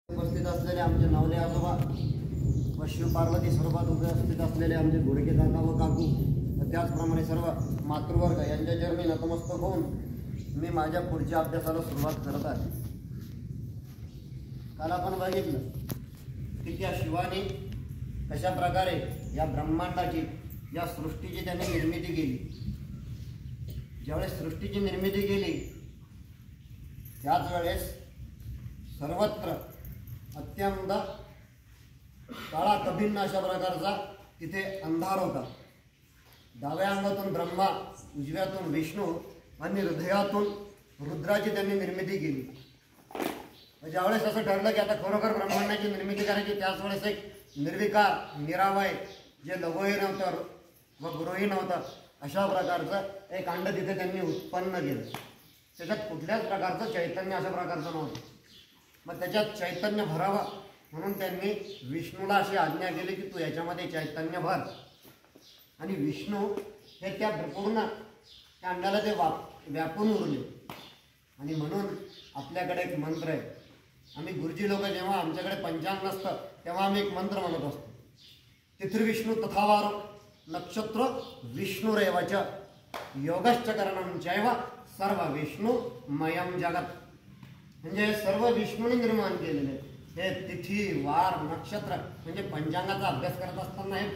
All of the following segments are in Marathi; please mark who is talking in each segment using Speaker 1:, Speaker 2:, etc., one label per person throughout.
Speaker 1: उपस्थित असलेले आमचे नावले आजोबा व शिवपार्वती स्वरूपात उपस्थित असलेले आमचे गोडके काका व काकू व त्याचप्रमाणे सर्व मातृवर्ग यांच्या चरणी नतमस्तक होऊन मी माझ्या पुढच्या अभ्यासाला सुरुवात करत आहे. काल आपण बघितलं की त्या शिवाने कशा प्रकारे या ब्रह्मांडाची या सृष्टीची त्यांनी निर्मिती केली. ज्यावेळेस सृष्टीची निर्मिती केली त्याच वेळेस सर्वत्र अत्यंत काळा कभिन्न अशा प्रकारचा तिथे अंधार होता. डाव्या अंगातून ब्रह्मा, उजव्यातून विष्णू आणि हृदयातून रुद्राची त्यांनी निर्मिती केली. ज्यावेळेस असं ठरलं की आता खरोखर ब्रह्मांडाची निर्मिती करायची त्याच वेळेस एक निर्विकार निरामय जे लघुही नव्हतं व गुरुही नव्हतं अशा प्रकारचं एक अंड तिथे त्यांनी उत्पन्न केलं. त्याच्यात कुठल्याच प्रकारचं चैतन्य अशा प्रकारचं नव्हतं. मग त्याच्यात चैतन्य भरावं म्हणून त्यांनी विष्णूला अशी आज्ञा केली की तू याच्यामध्ये चैतन्य भर. आणि विष्णू हे त्या पूर्ण त्या अंडाला ते व्यापून उरले. आणि म्हणून आपल्याकडे एक मंत्र आहे. आम्ही गुरुजी लोक जेव्हा आमच्याकडे पंचांग नसतं तेव्हा आम्ही एक मंत्र म्हणत असतो. तिथुर्विष्णू तथावारो नक्षत्र विष्णुरेवच योगश्च करणं चैव सर्व विष्णू मयम जगत. म्हणजे सर्व विष्णूने निर्माण केलेले हे तिथी वार नक्षत्र म्हणजे पंचांगाचा अभ्यास करत असताना हे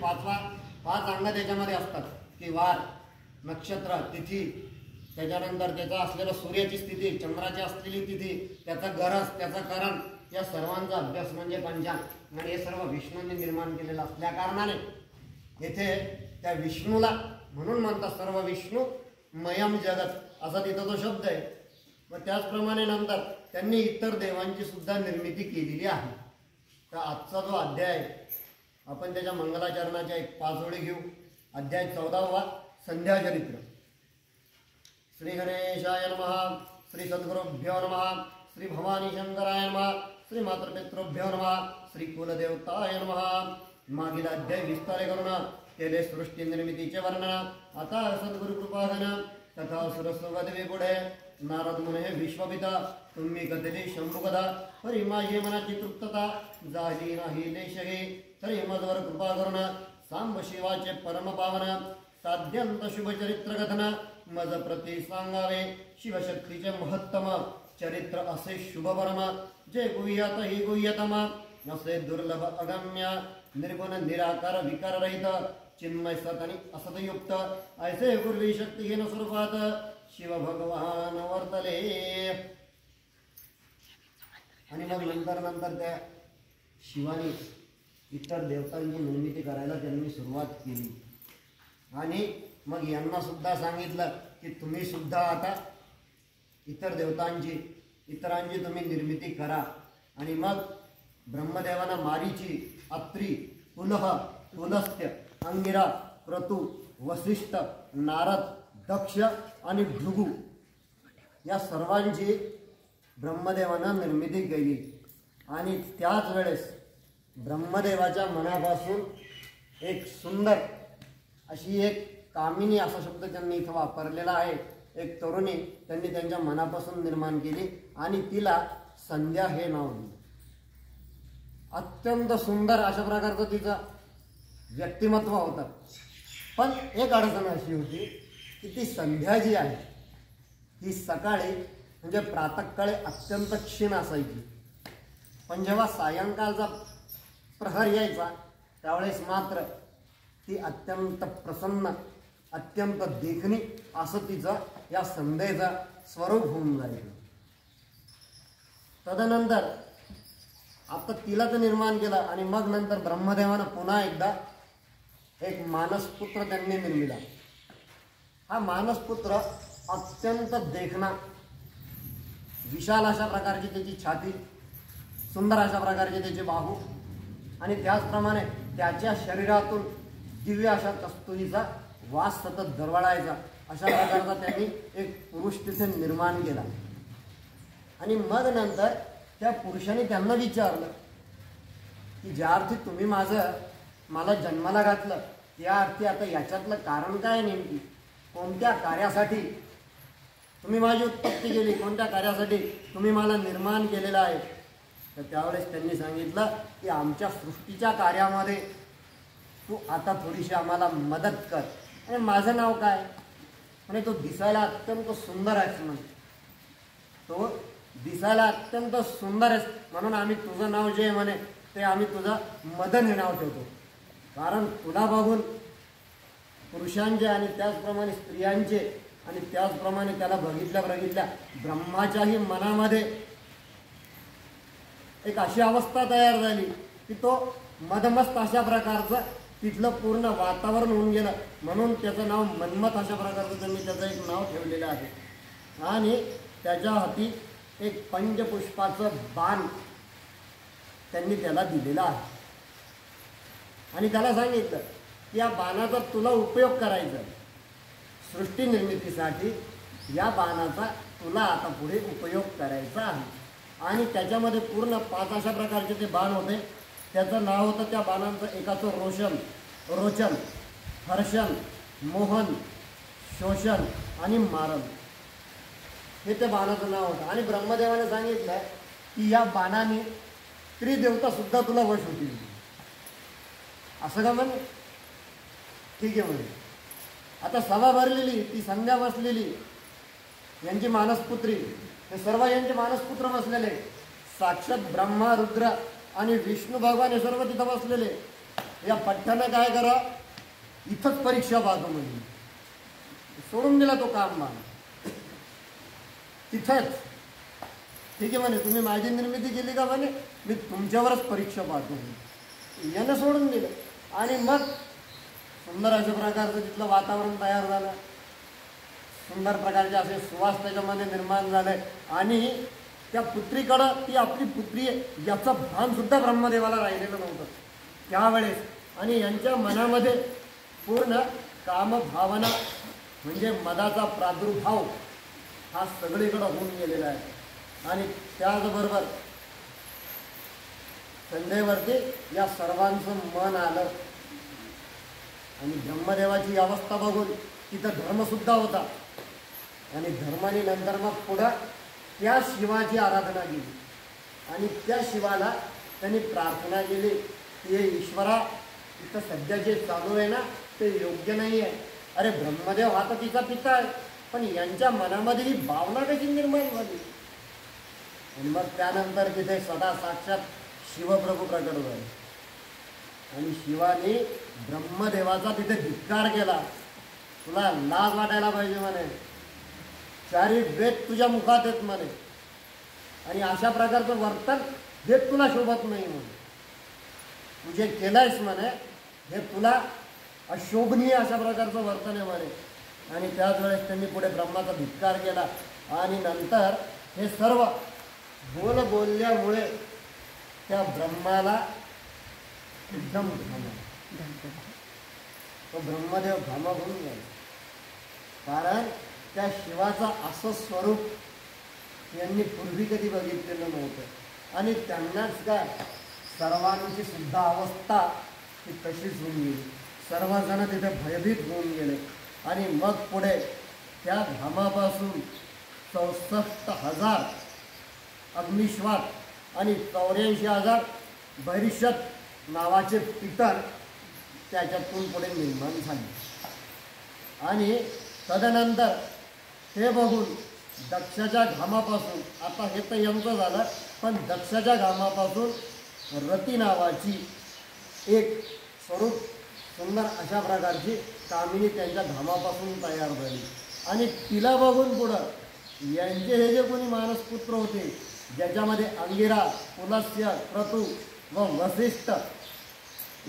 Speaker 1: पाच अंग त्याच्यामध्ये असतात की वार नक्षत्र तिथी, त्याच्यानंतर त्याचा असलेला सूर्याची स्थिती, चंद्राची असलेली तिथी, त्याचा गरज, त्याचा करण, या सर्वांचा अभ्यास म्हणजे पंचांग. आणि हे सर्व विष्णूंनी निर्माण केलेलं असल्या कारणाने येथे त्या विष्णूला म्हणून म्हणतात सर्व विष्णू मयम जगत असा तिथं तो शब्द आहे. मग त्याचप्रमाणे नंतर त्यांनी इतर देवांची सुद्धा निर्मिती केलेली आहे. तर आजचा जो अध्याय आहे आपण त्याच्या मंगलाचरणाच्या एक 5 ओळी घेऊ. अध्याय 14वा संध्याचरित्र. श्री गणेशाय नमः, श्री सद्गुरुभ्यो नमः, श्री भवानी शंकराय नमः, श्री मातृपितृभ्यो नमः, श्री कुलदेवताय नमः. मागील अध्याय विस्तारे करून केले सृष्टी निर्मितीचे वर्णन. आता सद्गुरु कृपाघन तथा सुरस्वगदवे पुढे नारद मुने हे विश्वपिता तुम्ही कथली शंभुकथा तरी माझी मनाची तृप्तता झाली नाही लेशही तरी मजवर कृपा करून सांब शिवाचे परम पावन साध्यंत शुभचरित्र कथन मज प्रति सांगावे शिवशक्तीचे महत्तम चरित्र असे शुभपरम जे गुह्यात ही गुह्यतम असे दुर्लभ अगम्य निर्गुण निराकार विकार रहित चिन्मय सत आणि असतयुक्त ऐसे गुरुवी शक्तिहीन स्वरूपात शिव भगवान वर्तले. आणि मग नंतर त्या शिवाने इतर देवतांची निर्मिती करायला त्यांनी सुरुवात केली. आणि मग यांना सुद्धा सांगितलं की तुम्ही सुद्धा आता इतर देवतांची इतरांची तुम्ही निर्मिती करा. आणि मग ब्रह्मदेवांना मारीची, अत्री, पुलह, पुलस्त्य, अंगिरा, क्रतु, वसिष्ठ, नारद, दक्ष आणि भृगु या सर्वांची ब्रह्मदेवानं निर्मिती केली. आणि त्याच वेळेस ब्रह्मदेवाच्या मनापासून एक सुंदर अशी एक कामिनी असा शब्द त्यांनी इथं वापरलेला आहे. एक तरुणी त्यांनी त्यांच्या मनापासून निर्माण केली आणि तिला संध्या हे नाव दिले. अत्यंत सुंदर अशा प्रकारचं तिचं व्यक्तिमत्व होतं. पण एक अडचण अशी होती की ती संध्या जी आहे ही सकाळी म्हणजे प्रातःकाळी अत्यंत क्षीण असायची. पण जेव्हा सायंकाळचा प्रहर यायचा त्यावेळेस मात्र ती अत्यंत प्रसन्न, अत्यंत देखणी असं तिचं या संध्येचं स्वरूप होऊन जायचं. तदनंतर आता तिला तर निर्माण केलं आणि मग नंतर ब्रह्मदेवानं पुन्हा एकदा एक मानसपुत्र त्यांनी निर्मिला. हा मानसपुत्र अत्यंत देखणा, विशाल अशा प्रकारची त्याची छाती, सुंदर अशा प्रकारचे त्याचे बाहू आणि त्याचप्रमाणे त्याच्या शरीरातून दिव्य अशा कस्तुरीचा वास सतत दरवळायचा अशा प्रकारचा त्यांनी एक पुरुष तिथे निर्माण केला. आणि मग नंतर त्या पुरुषाने त्यांना विचारलं की ज्या अर्थी तुम्ही मला जन्माला घातलं त्या अर्थी आता याच्यातलं कारण काय, नेमकी कोणत्या कार्यासाठी तुम्ही माझी उत्पत्ती केली, कोणत्या कार्यासाठी तुम्ही मला निर्माण केलेलं आहे. तर त्यावेळेस त्यांनी सांगितलं की आमच्या सृष्टीच्या कार्यामध्ये तू आता थोडीशी आम्हाला मदत कर. आणि माझं नाव काय म्हणे, तो दिसायला अत्यंत सुंदर आहेस म्हणे, तो दिसायला अत्यंत सुंदर आहेस म्हणून आम्ही तुझं नाव जे आहे म्हणे ते आम्ही तुझं मदन हे नाव ठेवतो. कारण तुला बघून पुरुषांचे आणि त्याचप्रमाणे स्त्रियांचे आणि त्याचप्रमाणे त्याला बघितल्या ब्रह्माच्याही मनामध्ये एक अशी अवस्था तयार झाली की तो मदमस्त अशा प्रकारचं तिथलं पूर्ण वातावरण होऊन गेलं. म्हणून त्याचं नाव मन्मथ अशा प्रकारचं त्यांनी त्याचं एक नाव ठेवलेलं आहे. आणि त्याच्या हाती एक पंचपुष्पाचं बाण त्यांनी त्याला दिलेलं आहे. आणि त्याला सांगितलं की या बाणाचा तुला उपयोग करायचा सृष्टी निर्मितीसाठी, या बाणाचा तुला आता पुढे उपयोग करायचा आहे. आणि त्याच्यामध्ये पूर्ण 5 अशा प्रकारचे ते बाण होते. त्याचं नाव होतं त्या बाणांचं, एकाचं रोचन, हर्षण, मोहन, शोषण आणि मारण, हे त्या बाणाचं नाव होतं. आणि ब्रह्मदेवाने सांगितलं की या बाणाने त्रिदेवता सुद्धा तुला वश होतील. असं का म्हणे? ठीक आहे म्हणे. आता सभा भरलेली, ती संध्या बसलेली, यांची मानसपुत्री, हे सर्व यांचे मानसपुत्र बसलेले, साक्षात ब्रह्मा, रुद्र आणि विष्णू भगवान हे सर्व तिथं बसलेले. या पठ्ठानं काय करा, इथंच परीक्षा पाहतो म्हणजे सोडून दिला तो काम मान तिथंच. ठीक आहे म्हणे, तुम्ही माझी निर्मिती केली का म्हणे, मी तुमच्यावरच परीक्षा पाहतो. यानं सोडून दिलं. आणि मग सुंदर अशा प्रकारचं तिथलं वातावरण तयार झालं. सुंदर प्रकारचे असे सुवास त्याच्यामध्ये निर्माण झाले. आणि त्या पुत्रीकडं ती आपली पुत्री आहे याचं भान सुद्धा ब्रह्मदेवाला राहिलेलं नव्हतं त्यावेळेस. आणि यांच्या मनामध्ये पूर्ण कामभावना म्हणजे मदाचा प्रादुर्भाव हा सगळीकडं होऊन गेलेला आहे. आणि त्याचबरोबर संध्येवरती या सर्वांचं मन आलं. आणि ब्रह्मदेवाची अवस्था बघून तिथं धर्मसुद्धा होता. आणि धर्माने नंतर मग पुढं त्या शिवाची आराधना केली. आणि त्या शिवाला त्यांनी प्रार्थना केली की हे ईश्वरा, इथं सध्या जे चालू आहे ना ते योग्य नाही आहे. अरे ब्रह्मदेव हा तर तिचा पिता आहे, पण यांच्या मनामध्ये ही भावना कशी निर्माण झाली. आणि मग त्यानंतर तिथे सदा साक्षात शिवप्रभू प्रकट झाले. आणि शिवाने ब्रह्मदेवाचा तिथे धिक्कार केला. तुला लाज वाटायला पाहिजे म्हणे, 4 वेद तुझ्या मुखात आहेत म्हणे, आणि अशा प्रकारचं वर्तन हे तुला शोभत नाही म्हणे. तू जे केलंयस म्हणे हे तुला अशोभनीय अशा प्रकारचं वर्तन आहे म्हणे. आणि त्याच वेळेस त्यांनी पुढे ब्रह्माचा धिक्कार केला. आणि नंतर हे सर्व बोलल्यामुळे त्या ब्रह्माला एकदम तो ब्रह्मदेव घामाघूम गेला. कारण त्या शिवाचं असं स्वरूप यांनी पूर्वी कधी बघितलेलं नव्हतं. आणि त्यांनाच काय सर्वांची सुद्धा अवस्था ती तशीच होऊन गेली. सर्वजण तिथे भयभीत होऊन गेले. आणि मग पुढे त्या घामापासून 64,000 अग्निश्वात आणि 84,000 भैरिषत नावाचे पितर त्याच्यातून पुढे निर्माण झाले. आणि तदनंतर हे बघून दक्षाच्या घामापासून, आता हे तर यंत्र झालं, पण दक्षाच्या घामापासून रती नावाची एक स्वरूप सुंदर अशा प्रकारची कामिनी त्यांच्या घामापासून तयार झाली. आणि तिला बघून पुढं यांचे हे जे कोणी मानसपुत्र होते, ज्याच्यामध्ये अंगिरा, पुलस्त्य, क्रतू व वसिष्ठ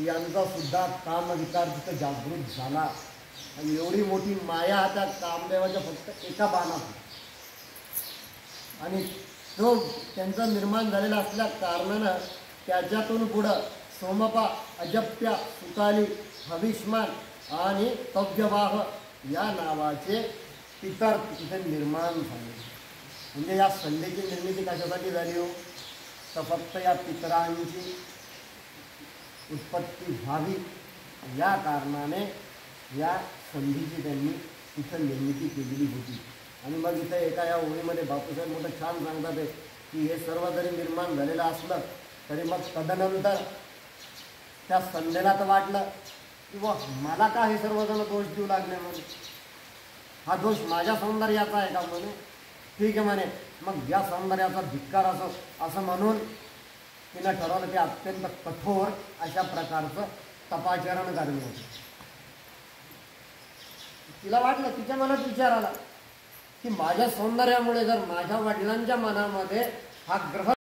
Speaker 1: यांचा सुद्धा कामविकार तिथं जागृत झाला. आणि एवढी मोठी माया त्या कामदेवाच्या फक्त एका बाणात. आणि तो त्यांचा निर्माण झालेला असल्या कारणानं त्याच्यातून पुढं सोमपा, अजप्या, सुकाली, हविष्मान आणि तव्यवाह या नावाचे पितर तिथे निर्माण झाले. म्हणजे या संधीची निर्मिती कशासाठी झाली हो, तर फक्त या पितरांची उत्पत्ती व्हावी या कारणाने या संधीची त्यांनी इथं निर्मिती केलेली होती. आणि मग इथं एका या ओळीमध्ये बापूसाहेब मोठं छान सांगतात आहे की हे सर्व जरी निर्माण झालेलं असलं तरी मग तदनंतर त्या संध्येला तर वाटलं की वा मला का हे सर्वजण दोष देऊ लागले म्हणे, हा दोष माझ्या सौंदर्याचा आहे का म्हणे. ठीक आहे म्हणे, मग या सौंदर्याचा धिक्कार असं म्हणून तिनं ठरवलं की अत्यंत कठोर अशा प्रकारचं तपाचरण करणे होतं. तिला वाटलं, तिच्या मनात विचार आला की माझ्या सौंदर्यामुळे जर माझ्या वडिलांच्या मनामध्ये हा ग्रह